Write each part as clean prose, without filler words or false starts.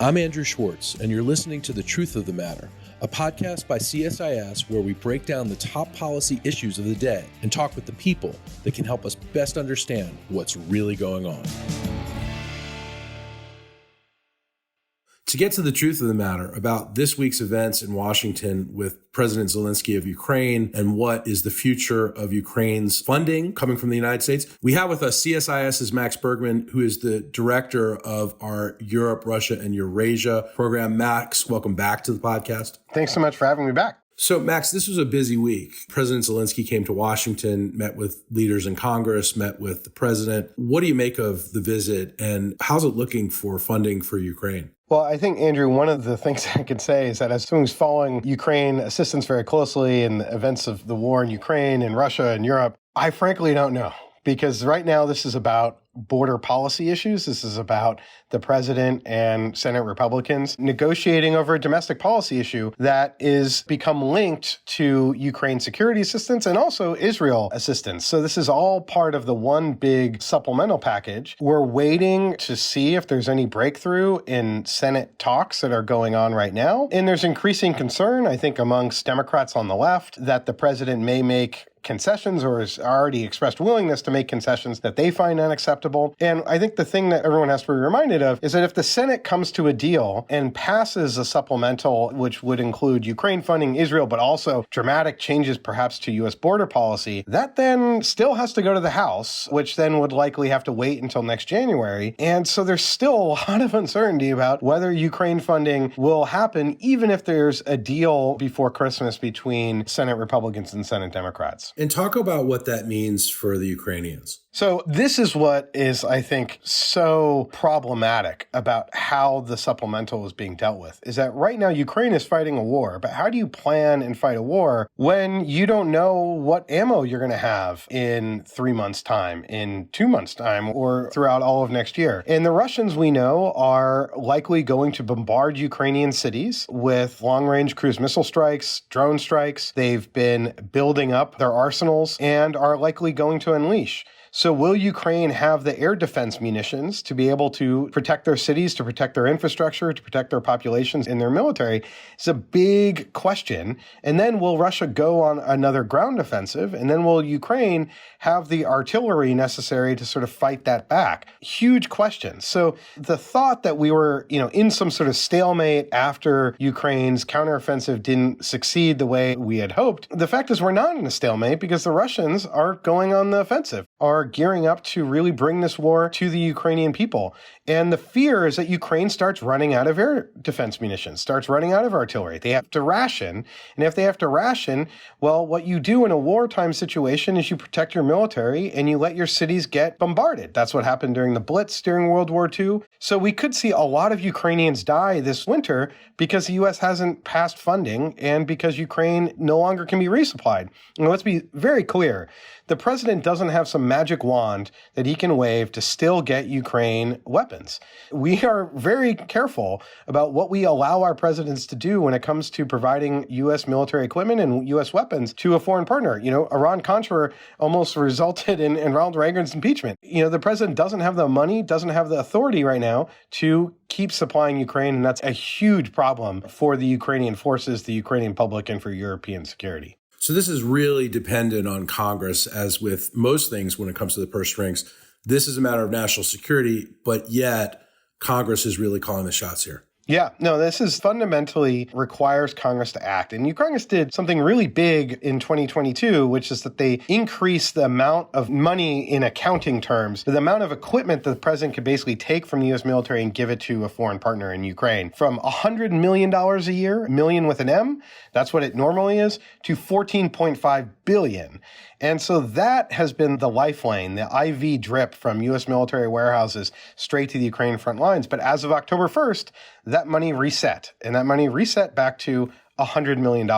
I'm Andrew Schwartz, and you're listening to The Truth of the Matter, a podcast by CSIS where we break down the top policy issues of the day and talk with the people that can help us best understand what's really going on. To get to the truth of the matter about this week's events in Washington with President Zelensky of Ukraine and what is the future of Ukraine's funding coming from the United States, we have with us CSIS's Max Bergmann, who is the director of our Europe, Russia, and Eurasia program. Max, welcome back to the podcast. Thanks so much for having me back. So, Max, this was a busy week. President Zelensky came to Washington, met with leaders in Congress, met with the president. What do you make of the visit, and how's it looking for funding for Ukraine? Well, I think, Andrew, one of the things I could say is that as someone who's following Ukraine assistance very closely and the events of the war in Ukraine and Russia and Europe, I frankly don't know. Because right now this is about border policy issues. This is about the president and Senate Republicans negotiating over a domestic policy issue that is become linked to Ukraine security assistance and also Israel assistance. So this is all part of the one big supplemental package. We're waiting to see if there's any breakthrough in Senate talks that are going on right now. And there's increasing concern, I think, amongst Democrats on the left that the president may make concessions or has already expressed willingness to make concessions that they find unacceptable. And I think the thing that everyone has to be reminded of is that if the Senate comes to a deal and passes a supplemental, which would include Ukraine funding Israel, but also dramatic changes perhaps to U.S. border policy, that then still has to go to the House, which then would likely have to wait until next January. And so there's still a lot of uncertainty about whether Ukraine funding will happen, even if there's a deal before Christmas between Senate Republicans and Senate Democrats. And talk about what that means for the Ukrainians. So this is what is, I think, so problematic about how the supplemental is being dealt with, is that right now Ukraine is fighting a war. But how do you plan and fight a war when you don't know what ammo you're going to have in 3 months' time, in 2 months' time, or throughout all of next year? And the Russians, we know, are likely going to bombard Ukrainian cities with long-range cruise missile strikes, drone strikes. They've been building up their arsenals and are likely going to unleash. So will Ukraine have the air defense munitions to be able to protect their cities, to protect their infrastructure, to protect their populations and their military? It's a big question. And then will Russia go on another ground offensive? And then will Ukraine have the artillery necessary to sort of fight that back? Huge question. So the thought that we were, in some sort of stalemate after Ukraine's counteroffensive didn't succeed the way we had hoped, the fact is we're not in a stalemate because the Russians are going on the offensive, are gearing up to really bring this war to the Ukrainian people. And the fear is that Ukraine starts running out of air defense munitions, starts running out of artillery. They have to ration. And if they have to ration, well, what you do in a wartime situation is you protect your military and you let your cities get bombarded. That's what happened during the Blitz during World War II. So we could see a lot of Ukrainians die this winter because the U.S. hasn't passed funding and because Ukraine no longer can be resupplied. And let's be very clear. The president doesn't have some magic wand that he can wave to still get Ukraine weapons. We are very careful about what we allow our presidents to do when it comes to providing U.S. military equipment and U.S. weapons to a foreign partner. Iran-Contra almost resulted in Ronald Reagan's impeachment. The president doesn't have the money, doesn't have the authority right now to keep supplying Ukraine, and that's a huge problem for the Ukrainian forces, the Ukrainian public, and for European security. So this is really dependent on Congress, as with most things when it comes to the purse strings. This is a matter of national security, but yet Congress is really calling the shots here. Yeah, no, this is fundamentally requires Congress to act. And Congress did something really big in 2022, which is that they increased the amount of money in accounting terms, the amount of equipment that the president could basically take from the U.S. military and give it to a foreign partner in Ukraine, from $100 million a year, million with an M, that's what it normally is, to $14.5 billion. And so that has been the lifeline, the IV drip from U.S. military warehouses straight to the Ukraine front lines. But as of October 1st, that money reset, and that money reset back to $100 million.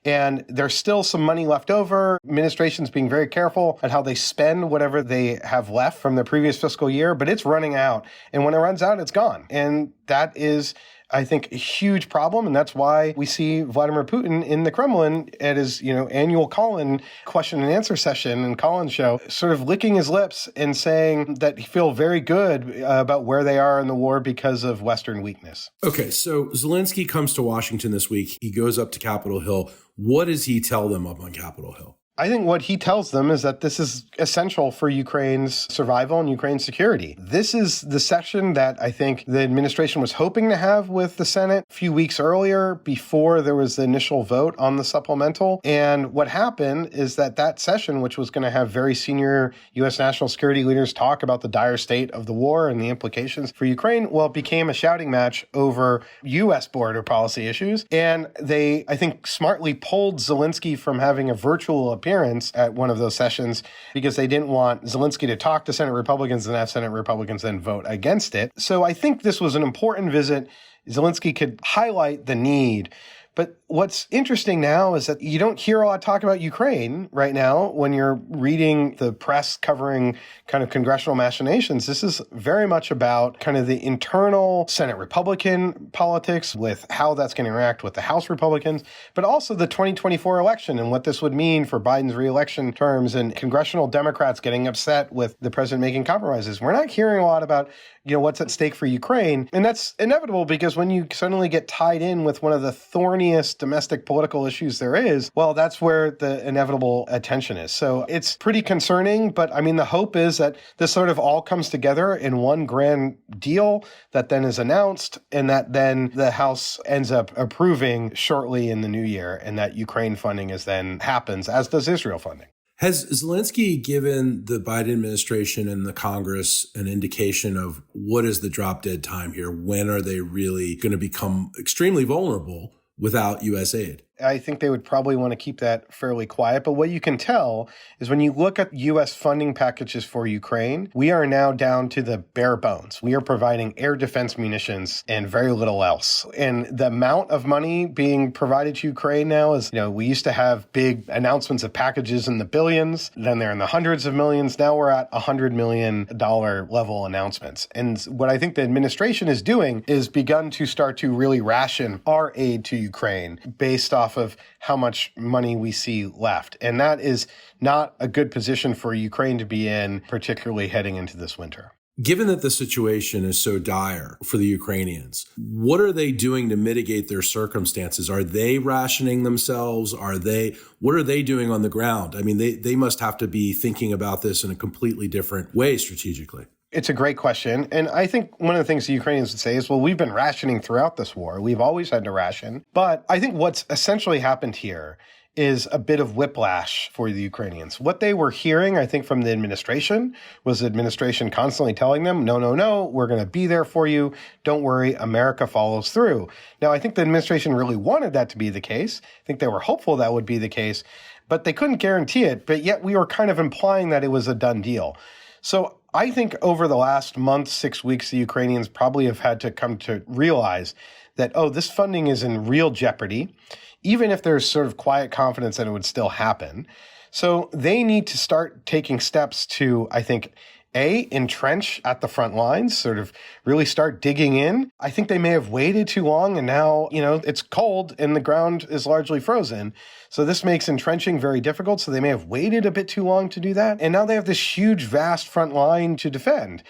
And there's still some money left over. Administration's being very careful at how they spend whatever they have left from the previous fiscal year, but it's running out. And when it runs out, it's gone. And that is I think, a huge problem. And that's why we see Vladimir Putin in the Kremlin at his, annual call-in question and answer session and call-in show, sort of licking his lips and saying that he feels very good about where they are in the war because of Western weakness. Okay, so Zelensky comes to Washington this week. He goes up to Capitol Hill. What does he tell them up on Capitol Hill? I think what he tells them is that this is essential for Ukraine's survival and Ukraine's security. This is the session that I think the administration was hoping to have with the Senate a few weeks earlier before there was the initial vote on the supplemental. And what happened is that session, which was going to have very senior U.S. national security leaders talk about the dire state of the war and the implications for Ukraine, well, it became a shouting match over U.S. border policy issues. And they, I think, smartly pulled Zelensky from having a virtual appearance at one of those sessions because they didn't want Zelensky to talk to Senate Republicans and have Senate Republicans then vote against it. So I think this was an important visit. Zelensky could highlight the need. But what's interesting now is that you don't hear a lot of talk about Ukraine right now when you're reading the press covering kind of congressional machinations. This is very much about kind of the internal Senate Republican politics with how that's going to interact with the House Republicans, but also the 2024 election and what this would mean for Biden's reelection terms and congressional Democrats getting upset with the president making compromises. We're not hearing a lot about what's at stake for Ukraine. And that's inevitable because when you suddenly get tied in with one of the thorniest domestic political issues there is, well, that's where the inevitable attention is. So it's pretty concerning. But I mean, the hope is that this sort of all comes together in one grand deal that then is announced and that then the House ends up approving shortly in the new year and that Ukraine funding happens, as does Israel funding. Has Zelensky given the Biden administration and the Congress an indication of what is the drop dead time here? When are they really going to become extremely vulnerable without U.S. aid? I think they would probably want to keep that fairly quiet. But what you can tell is when you look at U.S. funding packages for Ukraine, we are now down to the bare bones. We are providing air defense munitions and very little else. And the amount of money being provided to Ukraine now is, we used to have big announcements of packages in the billions, then they're in the hundreds of millions. Now we're at $100 million level announcements. And what I think the administration is doing is begun to start to really ration our aid to Ukraine based off of how much money we see left. And that is not a good position for Ukraine to be in, particularly heading into this winter. Given that the situation is so dire for the Ukrainians, what are they doing to mitigate their circumstances? Are they rationing themselves? What are they doing on the ground? I mean, they must have to be thinking about this in a completely different way strategically. It's a great question. And I think one of the things the Ukrainians would say is, well, we've been rationing throughout this war. We've always had to ration. But I think what's essentially happened here is a bit of whiplash for the Ukrainians. What they were hearing, I think, from the administration was the administration constantly telling them, no, we're going to be there for you. Don't worry, America follows through. Now, I think the administration really wanted that to be the case. I think they were hopeful that would be the case, but they couldn't guarantee it. But yet we were kind of implying that it was a done deal. So I think over the last month, 6 weeks, the Ukrainians probably have had to come to realize that, this funding is in real jeopardy, even if there's sort of quiet confidence that it would still happen. So they need to start taking steps to, I think, entrench at the front lines, sort of really start digging in. I think they may have waited too long and now, it's cold and the ground is largely frozen. So this makes entrenching very difficult. So they may have waited a bit too long to do that. And now they have this huge, vast front line to defend.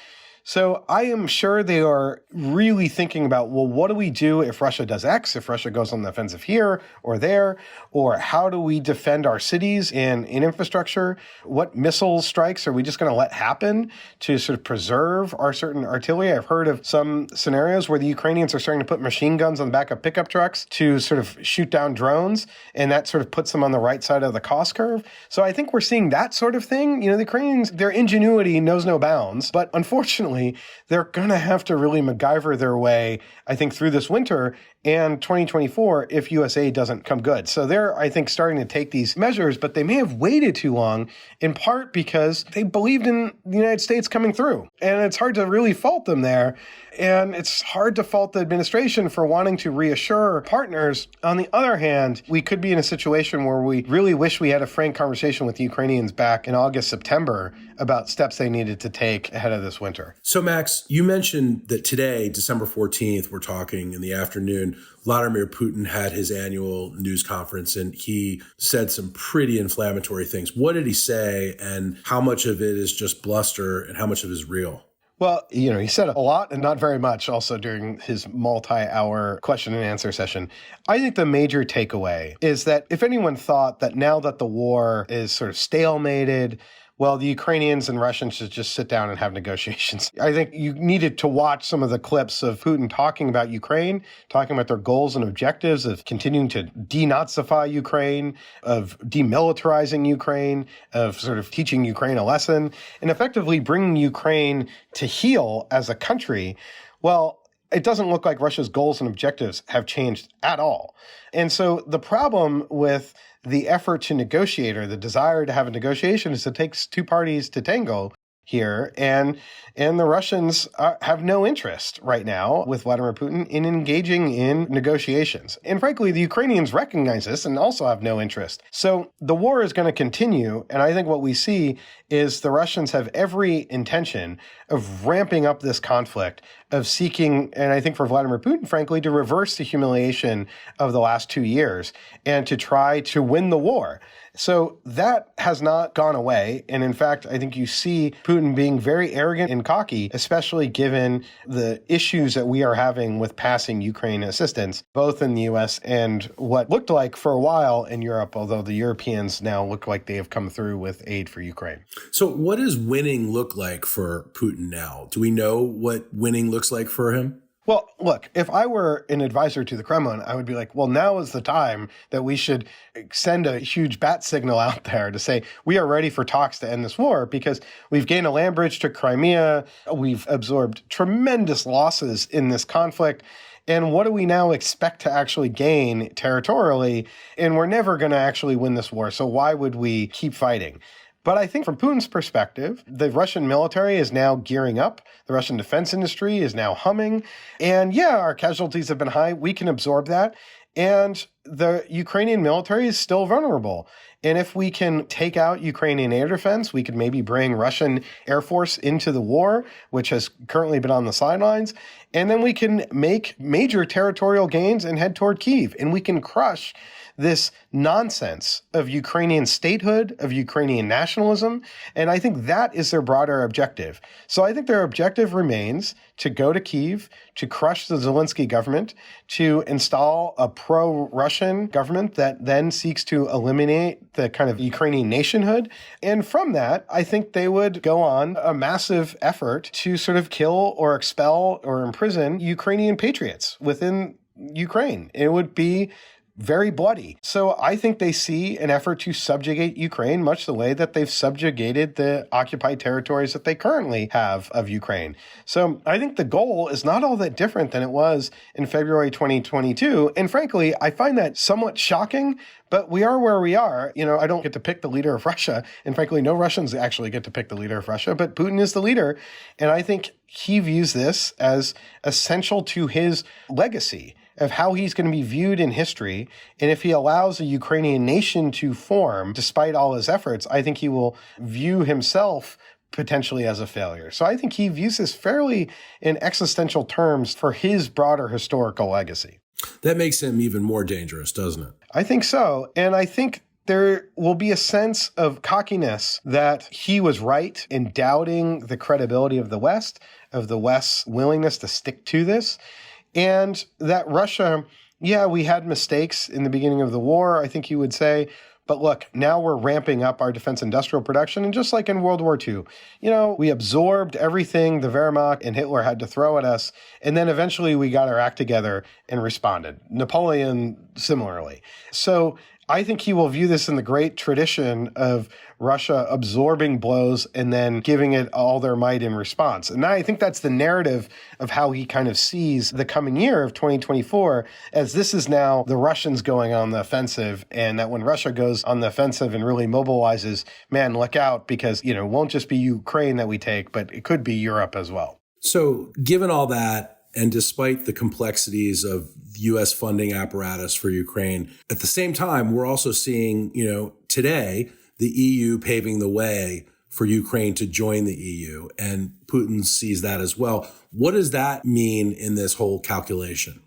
So I am sure they are really thinking about, well, what do we do if Russia does X, if Russia goes on the offensive here or there, or how do we defend our cities and in infrastructure? What missile strikes are we just going to let happen to sort of preserve our certain artillery? I've heard of some scenarios where the Ukrainians are starting to put machine guns on the back of pickup trucks to sort of shoot down drones, and that sort of puts them on the right side of the cost curve. So I think we're seeing that sort of thing. The Ukrainians, their ingenuity knows no bounds, but unfortunately, they're going to have to really MacGyver their way, I think, through this winter. and 2024 if U.S. aid doesn't come good. So they're, I think, starting to take these measures, but they may have waited too long, in part because they believed in the United States coming through. And it's hard to really fault them there. And it's hard to fault the administration for wanting to reassure partners. On the other hand, we could be in a situation where we really wish we had a frank conversation with the Ukrainians back in August, September about steps they needed to take ahead of this winter. So, Max, you mentioned that today, December 14th, we're talking in the afternoon, Vladimir Putin had his annual news conference and he said some pretty inflammatory things. What did he say, and how much of it is just bluster and how much of it is real? Well, he said a lot and not very much also during his multi-hour question and answer session. I think the major takeaway is that if anyone thought that now that the war is sort of stalemated, well, the Ukrainians and Russians should just sit down and have negotiations. I think you needed to watch some of the clips of Putin talking about Ukraine, talking about their goals and objectives of continuing to denazify Ukraine, of demilitarizing Ukraine, of sort of teaching Ukraine a lesson, and effectively bringing Ukraine to heel as a country. Well, it doesn't look like Russia's goals and objectives have changed at all. And so the problem with the effort to negotiate, or the desire to have a negotiation, is it takes two parties to tango here. And the Russians have no interest right now with Vladimir Putin in engaging in negotiations. And frankly, the Ukrainians recognize this and also have no interest. So the war is going to continue. And I think what we see is the Russians have every intention of ramping up this conflict, of seeking, and I think for Vladimir Putin, frankly, to reverse the humiliation of the last 2 years and to try to win the war. So that has not gone away. And in fact, I think you see Putin being very arrogant and cocky, especially given the issues that we are having with passing Ukraine assistance, both in the U.S. and what looked like for a while in Europe, although the Europeans now look like they have come through with aid for Ukraine. So what does winning look like for Putin now? Do we know what winning looks like for him? Well, look, if I were an advisor to the Kremlin, I would be like, well, now is the time that we should send a huge bat signal out there to say, we are ready for talks to end this war, because we've gained a land bridge to Crimea. We've absorbed tremendous losses in this conflict. And what do we now expect to actually gain territorially? And we're never going to actually win this war. So why would we keep fighting? But I think from Putin's perspective, the Russian military is now gearing up. The Russian defense industry is now humming. And yeah, our casualties have been high. We can absorb that. And the Ukrainian military is still vulnerable. And if we can take out Ukrainian air defense, we could maybe bring Russian Air Force into the war, which has currently been on the sidelines. And then we can make major territorial gains and head toward Kyiv. And we can crush this nonsense of Ukrainian statehood, of Ukrainian nationalism. And I think that is their broader objective. So I think their objective remains to go to Kyiv, to crush the Zelensky government, to install a pro-Russian government that then seeks to eliminate the kind of Ukrainian nationhood. And from that, I think they would go on a massive effort to sort of kill or expel or imprison Ukrainian patriots within Ukraine. It would be very bloody. So I think they see an effort to subjugate Ukraine much the way that they've subjugated the occupied territories that they currently have of Ukraine. So I think the goal is not all that different than it was in February 2022. And frankly, I find that somewhat shocking, but we are where we are. I don't get to pick the leader of Russia. And frankly, no Russians actually get to pick the leader of Russia, but Putin is the leader. And I think he views this as essential to his legacy of how he's going to be viewed in history. And if he allows a Ukrainian nation to form, despite all his efforts, I think he will view himself potentially as a failure. So I think he views this fairly in existential terms for his broader historical legacy. That makes him even more dangerous, doesn't it? I think so. And I think there will be a sense of cockiness that he was right in doubting the credibility of the West's willingness to stick to this. And that Russia, yeah, we had mistakes in the beginning of the war, I think you would say. But look, now we're ramping up our defense industrial production. And just like in World War II, we absorbed everything the Wehrmacht and Hitler had to throw at us. And then eventually we got our act together and responded. Napoleon, similarly. So I think he will view this in the great tradition of Russia absorbing blows and then giving it all their might in response. And I think that's the narrative of how he kind of sees the coming year of 2024, as this is now the Russians going on the offensive, and that when Russia goes on the offensive and really mobilizes, man, look out, because, it won't just be Ukraine that we take, but it could be Europe as well. So given all that, and despite the complexities of U.S. funding apparatus for Ukraine, at the same time, we're also seeing, today, the EU paving the way for Ukraine to join the EU, and Putin sees that as well. What does that mean in this whole calculation?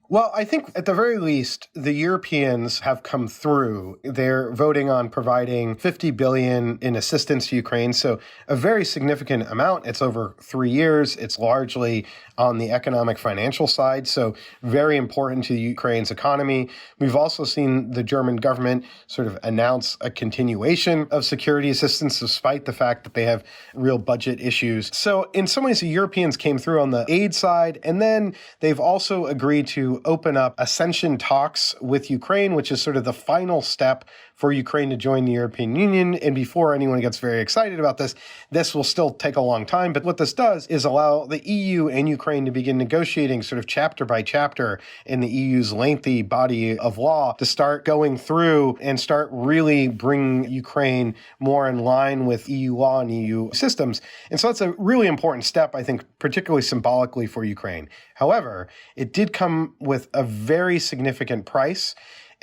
Well, I think at the very least, the Europeans have come through. They're voting on providing $50 billion in assistance to Ukraine. So a very significant amount. It's over 3 years. It's largely on the economic financial side. So very important to Ukraine's economy. We've also seen the German government sort of announce a continuation of security assistance, despite the fact that they have real budget issues. So in some ways, the Europeans came through on the aid side. And then they've also agreed to open up accession talks with Ukraine, which is sort of the final step for Ukraine to join the European Union. And before anyone gets very excited about this, this will still take a long time. But what this does is allow the EU and Ukraine to begin negotiating sort of chapter by chapter in the EU's lengthy body of law to start going through and start really bringing Ukraine more in line with EU law and EU systems. And so it's a really important step, I think, particularly symbolically for Ukraine. However, it did come with a very significant price.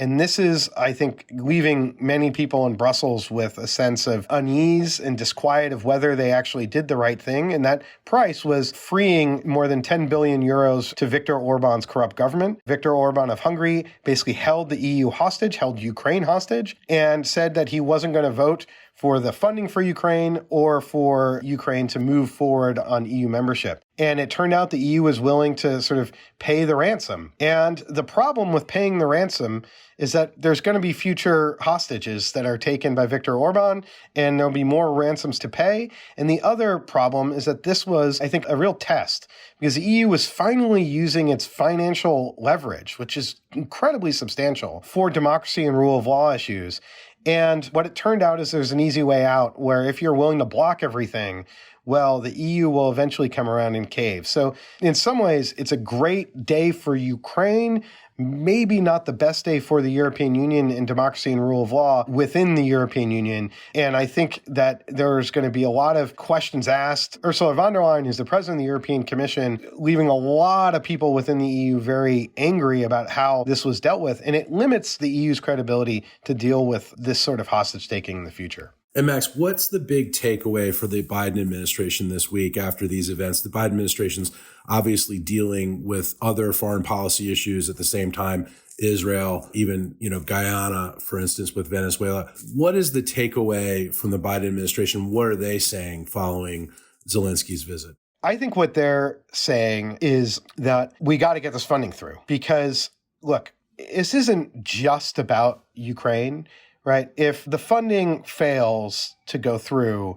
And this is, I think, leaving many people in Brussels with a sense of unease and disquiet of whether they actually did the right thing. And that price was freeing more than 10 billion euros to Viktor Orban's corrupt government. Viktor Orban of Hungary basically held the EU hostage, held Ukraine hostage, and said that he wasn't going to vote for the funding for Ukraine or for Ukraine to move forward on EU membership. And it turned out the EU was willing to sort of pay the ransom. And the problem with paying the ransom is that there's going to be future hostages that are taken by Viktor Orban, and there'll be more ransoms to pay. And the other problem is that this was, I think, a real test, because the EU was finally using its financial leverage, which is incredibly substantial, for democracy and rule of law issues. And what it turned out is there's an easy way out where if you're willing to block everything, well, the EU will eventually come around and cave. So in some ways, it's a great day for Ukraine, maybe not the best day for the European Union and democracy and rule of law within the European Union. And I think that there's going to be a lot of questions asked. Ursula von der Leyen, who's the president of the European Commission, leaving a lot of people within the EU very angry about how this was dealt with. And it limits the EU's credibility to deal with this sort of hostage taking in the future. And Max, what's the big takeaway for the Biden administration this week after these events? The Biden administration's obviously dealing with other foreign policy issues at the same time, Israel, even, Guyana, for instance, with Venezuela. What is the takeaway from the Biden administration? What are they saying following Zelensky's visit? I think what they're saying is that we got to get this funding through because, look, this isn't just about Ukraine. Right? If the funding fails to go through,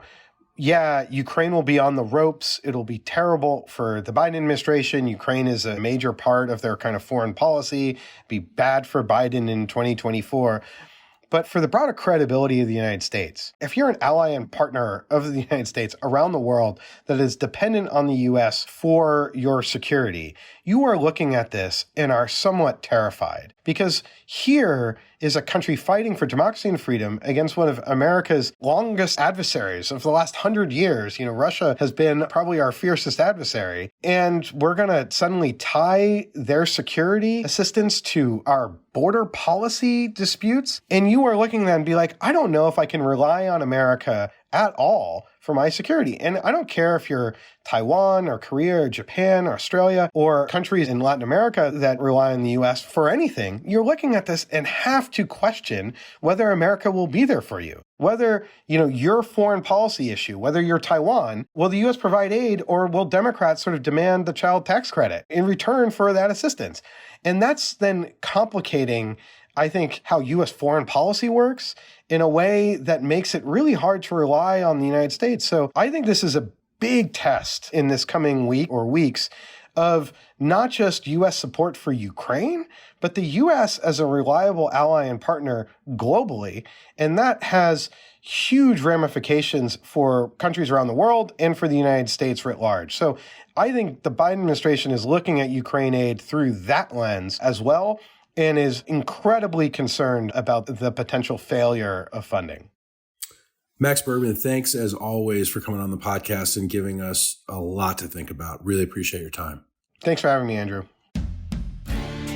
Ukraine will be on the ropes. It'll be terrible for the Biden administration. Ukraine is a major part of their kind of foreign policy. Be bad for Biden in 2024. But for the broader credibility of the United States, if you're an ally and partner of the United States around the world that is dependent on the U.S. for your security, you are looking at this and are somewhat terrified. Because here is a country fighting for democracy and freedom against one of America's longest adversaries of the last 100 years. Russia has been probably our fiercest adversary. And we're going to suddenly tie their security assistance to our border policy disputes. And you are looking at that and be like, I don't know if I can rely on America at all for my security. And I don't care if you're Taiwan or Korea or Japan or Australia or countries in Latin America that rely on the U.S. for anything. You're looking at this and have to question whether America will be there for you. Whether, your foreign policy issue, whether you're Taiwan, will the U.S. provide aid or will Democrats sort of demand the child tax credit in return for that assistance? And that's then complicating, I think, how U.S. foreign policy works in a way that makes it really hard to rely on the United States. So I think this is a big test in this coming week or weeks of not just U.S. support for Ukraine, but the U.S. as a reliable ally and partner globally. And that has huge ramifications for countries around the world and for the United States writ large. So I think the Biden administration is looking at Ukraine aid through that lens as well, and is incredibly concerned about the potential failure of funding. Max Bergmann, thanks as always for coming on the podcast and giving us a lot to think about. Really appreciate your time. Thanks for having me, Andrew.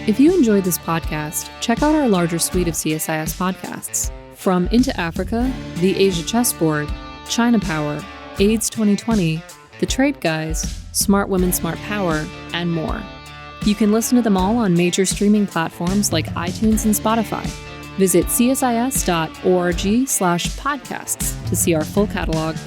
If you enjoyed this podcast, check out our larger suite of CSIS podcasts. From Into Africa, The Asia Chessboard, China Power, AIDS 2020, The Trade Guys, Smart Women, Smart Power, and more. You can listen to them all on major streaming platforms like iTunes and Spotify. Visit csis.org/podcasts to see our full catalog.